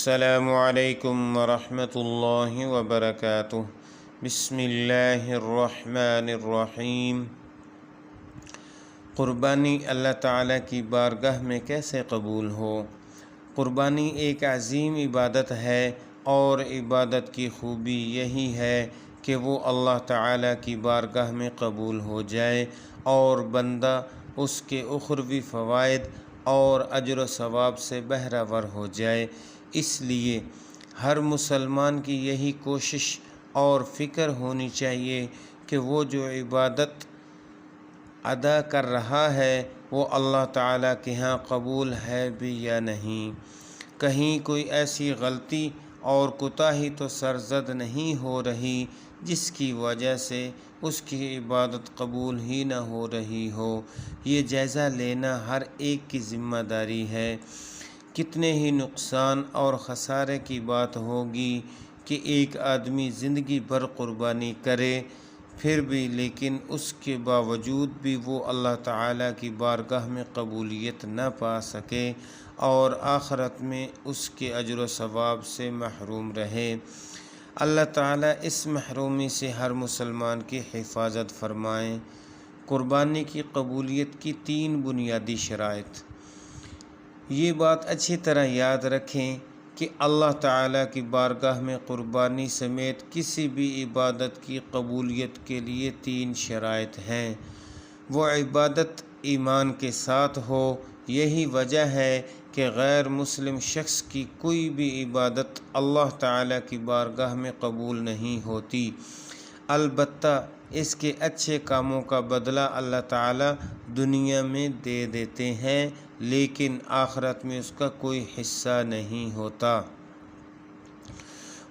السلام علیکم ورحمۃ اللہ وبرکاتہ۔ بسم اللہ الرحمن الرحیم۔ قربانی اللہ تعالیٰ کی بارگاہ میں کیسے قبول ہو؟ قربانی ایک عظیم عبادت ہے اور عبادت کی خوبی یہی ہے کہ وہ اللہ تعالیٰ کی بارگاہ میں قبول ہو جائے اور بندہ اس کے اخروی فوائد اور اجر و ثواب سے بہرہ ور ہو جائے۔ اس لیے ہر مسلمان کی یہی کوشش اور فکر ہونی چاہیے کہ وہ جو عبادت ادا کر رہا ہے وہ اللہ تعالیٰ کے ہاں قبول ہے بھی یا نہیں، کہیں کوئی ایسی غلطی اور کوتاہی تو سرزد نہیں ہو رہی جس کی وجہ سے اس کی عبادت قبول ہی نہ ہو رہی ہو۔ یہ جائزہ لینا ہر ایک کی ذمہ داری ہے۔ کتنے ہی نقصان اور خسارے کی بات ہوگی کہ ایک آدمی زندگی بھر قربانی کرے پھر بھی لیکن اس کے باوجود بھی وہ اللہ تعالیٰ کی بارگاہ میں قبولیت نہ پا سکے اور آخرت میں اس کے اجر و ثواب سے محروم رہے۔ اللہ تعالیٰ اس محرومی سے ہر مسلمان کی حفاظت فرمائیں۔ قربانی کی قبولیت کی 3 بنیادی شرائط۔ یہ بات اچھی طرح یاد رکھیں کہ اللہ تعالیٰ کی بارگاہ میں قربانی سمیت کسی بھی عبادت کی قبولیت کے لیے 3 شرائط ہیں۔ وہ عبادت ایمان کے ساتھ ہو۔ یہی وجہ ہے کہ غیر مسلم شخص کی کوئی بھی عبادت اللہ تعالیٰ کی بارگاہ میں قبول نہیں ہوتی۔ البتہ اس کے اچھے کاموں کا بدلہ اللہ تعالیٰ دنیا میں دے دیتے ہیں لیکن آخرت میں اس کا کوئی حصہ نہیں ہوتا۔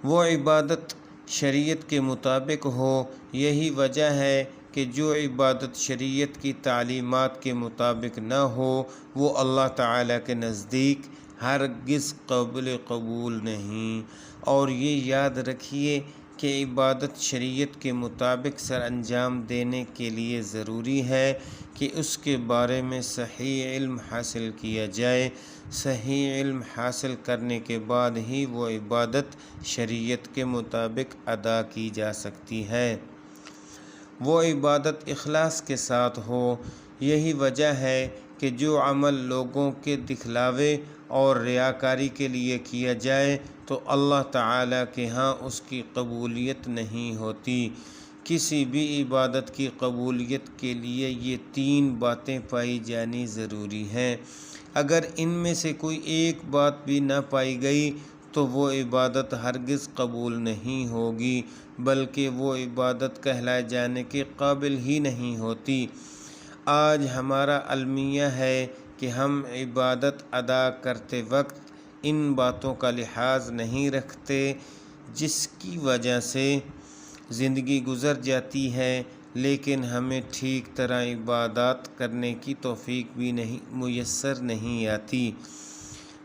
وہ عبادت شریعت کے مطابق ہو۔ یہی وجہ ہے کہ جو عبادت شریعت کی تعلیمات کے مطابق نہ ہو وہ اللہ تعالیٰ کے نزدیک ہرگز قابل قبول نہیں۔ اور یہ یاد رکھیے کہ عبادت شریعت کے مطابق سر انجام دینے کے لیے ضروری ہے کہ اس کے بارے میں صحیح علم حاصل کیا جائے۔ صحیح علم حاصل کرنے کے بعد ہی وہ عبادت شریعت کے مطابق ادا کی جا سکتی ہے۔ وہ عبادت اخلاص کے ساتھ ہو۔ یہی وجہ ہے کہ جو عمل لوگوں کے دکھلاوے اور ریاکاری کے لیے کیا جائے تو اللہ تعالیٰ کے ہاں اس کی قبولیت نہیں ہوتی۔ کسی بھی عبادت کی قبولیت کے لیے یہ 3 باتیں پائی جانی ضروری ہیں۔ اگر ان میں سے کوئی ایک بات بھی نہ پائی گئی تو وہ عبادت ہرگز قبول نہیں ہوگی بلکہ وہ عبادت کہلائے جانے کے قابل ہی نہیں ہوتی۔ آج ہمارا المیہ ہے کہ ہم عبادت ادا کرتے وقت ان باتوں کا لحاظ نہیں رکھتے جس کی وجہ سے زندگی گزر جاتی ہے لیکن ہمیں ٹھیک طرح عبادات کرنے کی توفیق بھی میسر نہیں آتی۔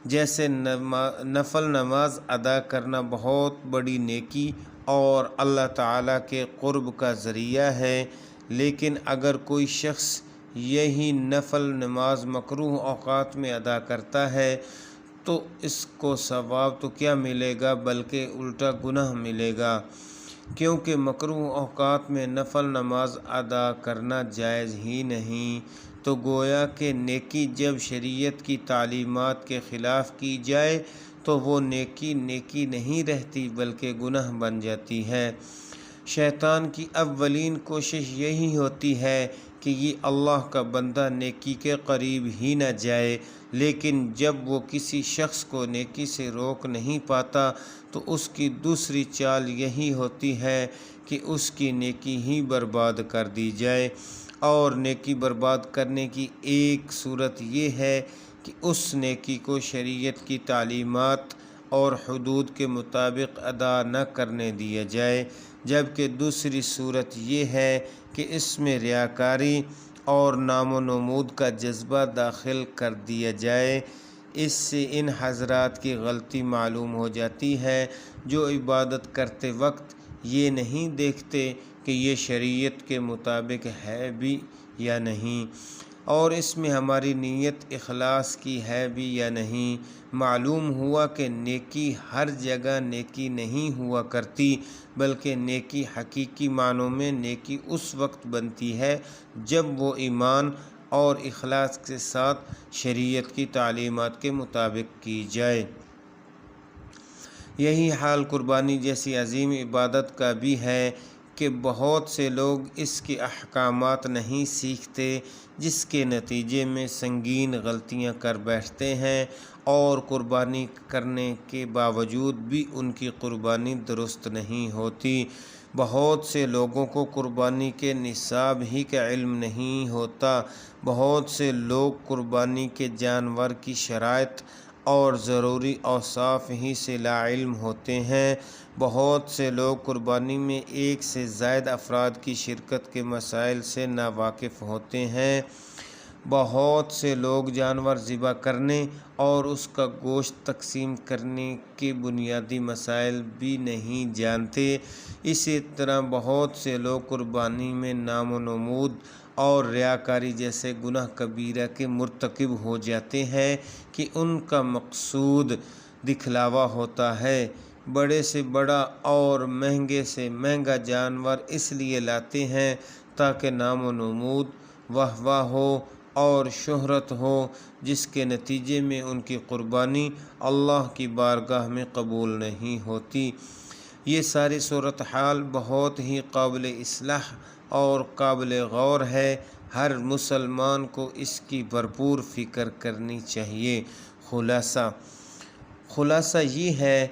جیسے نفل نماز ادا کرنا بہت بڑی نیکی اور اللہ تعالیٰ کے قرب کا ذریعہ ہے لیکن اگر کوئی شخص یہی نفل نماز مکروہ اوقات میں ادا کرتا ہے تو اس کو ثواب تو کیا ملے گا بلکہ الٹا گناہ ملے گا، کیونکہ مکروہ اوقات میں نفل نماز ادا کرنا جائز ہی نہیں۔ تو گویا کہ نیکی جب شریعت کی تعلیمات کے خلاف کی جائے تو وہ نیکی نیکی نہیں رہتی بلکہ گناہ بن جاتی ہے۔ شیطان کی اولین کوشش یہی ہوتی ہے کہ یہ اللہ کا بندہ نیکی کے قریب ہی نہ جائے، لیکن جب وہ کسی شخص کو نیکی سے روک نہیں پاتا تو اس کی دوسری چال یہی ہوتی ہے کہ اس کی نیکی ہی برباد کر دی جائے۔ اور نیکی برباد کرنے کی ایک صورت یہ ہے کہ اس نیکی کو شریعت کی تعلیمات اور حدود کے مطابق ادا نہ کرنے دیا جائے، جبکہ دوسری صورت یہ ہے کہ اس میں ریاکاری اور نام و نمود کا جذبہ داخل کر دیا جائے۔ اس سے ان حضرات کی غلطی معلوم ہو جاتی ہے جو عبادت کرتے وقت یہ نہیں دیکھتے کہ یہ شریعت کے مطابق ہے بھی یا نہیں۔ اور اس میں ہماری نیت اخلاص کی ہے بھی یا نہیں۔ معلوم ہوا کہ نیکی ہر جگہ نیکی نہیں ہوا کرتی، بلکہ نیکی حقیقی معنوں میں نیکی اس وقت بنتی ہے جب وہ ایمان اور اخلاص کے ساتھ شریعت کی تعلیمات کے مطابق کی جائے۔ یہی حال قربانی جیسی عظیم عبادت کا بھی ہے کہ بہت سے لوگ اس کے احکامات نہیں سیکھتے، جس کے نتیجے میں سنگین غلطیاں کر بیٹھتے ہیں، اور قربانی کرنے کے باوجود بھی ان کی قربانی درست نہیں ہوتی۔ بہت سے لوگوں کو قربانی کے نصاب ہی کا علم نہیں ہوتا۔ بہت سے لوگ قربانی کے جانور کی شرائط اور ضروری اوصاف ہی سے لا علم ہوتے ہیں۔ بہت سے لوگ قربانی میں ایک سے زائد افراد کی شرکت کے مسائل سے ناواقف ہوتے ہیں۔ بہت سے لوگ جانور ذبح کرنے اور اس کا گوشت تقسیم کرنے کے بنیادی مسائل بھی نہیں جانتے۔ اسی طرح بہت سے لوگ قربانی میں نام و نمود اور ریاکاری جیسے گناہ کبیرہ کے مرتکب ہو جاتے ہیں کہ ان کا مقصود دکھلاوا ہوتا ہے۔ بڑے سے بڑا اور مہنگے سے مہنگا جانور اس لیے لاتے ہیں تاکہ نام و نمود، واہ واہ ہو اور شہرت ہو، جس کے نتیجے میں ان کی قربانی اللہ کی بارگاہ میں قبول نہیں ہوتی۔ یہ ساری صورتحال بہت ہی قابل اصلاح اور قابل غور ہے۔ ہر مسلمان کو اس کی بھرپور فکر کرنی چاہیے۔ خلاصہ یہ ہے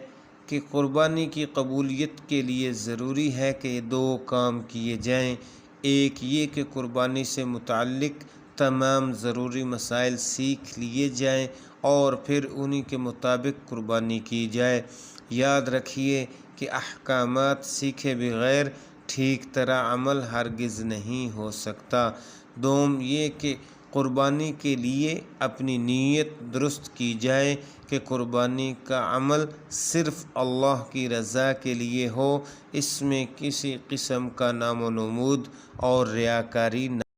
کہ قربانی کی قبولیت کے لیے ضروری ہے کہ دو کام کیے جائیں۔ ایک یہ کہ قربانی سے متعلق تمام ضروری مسائل سیکھ لیے جائیں اور پھر انہی کے مطابق قربانی کی جائے۔ یاد رکھیے کہ احکامات سیکھے بغیر ٹھیک طرح عمل ہرگز نہیں ہو سکتا۔ دوم یہ کہ قربانی کے لیے اپنی نیت درست کی جائے کہ قربانی کا عمل صرف اللہ کی رضا کے لیے ہو، اس میں کسی قسم کا نام و نمود اور ریاکاری نہ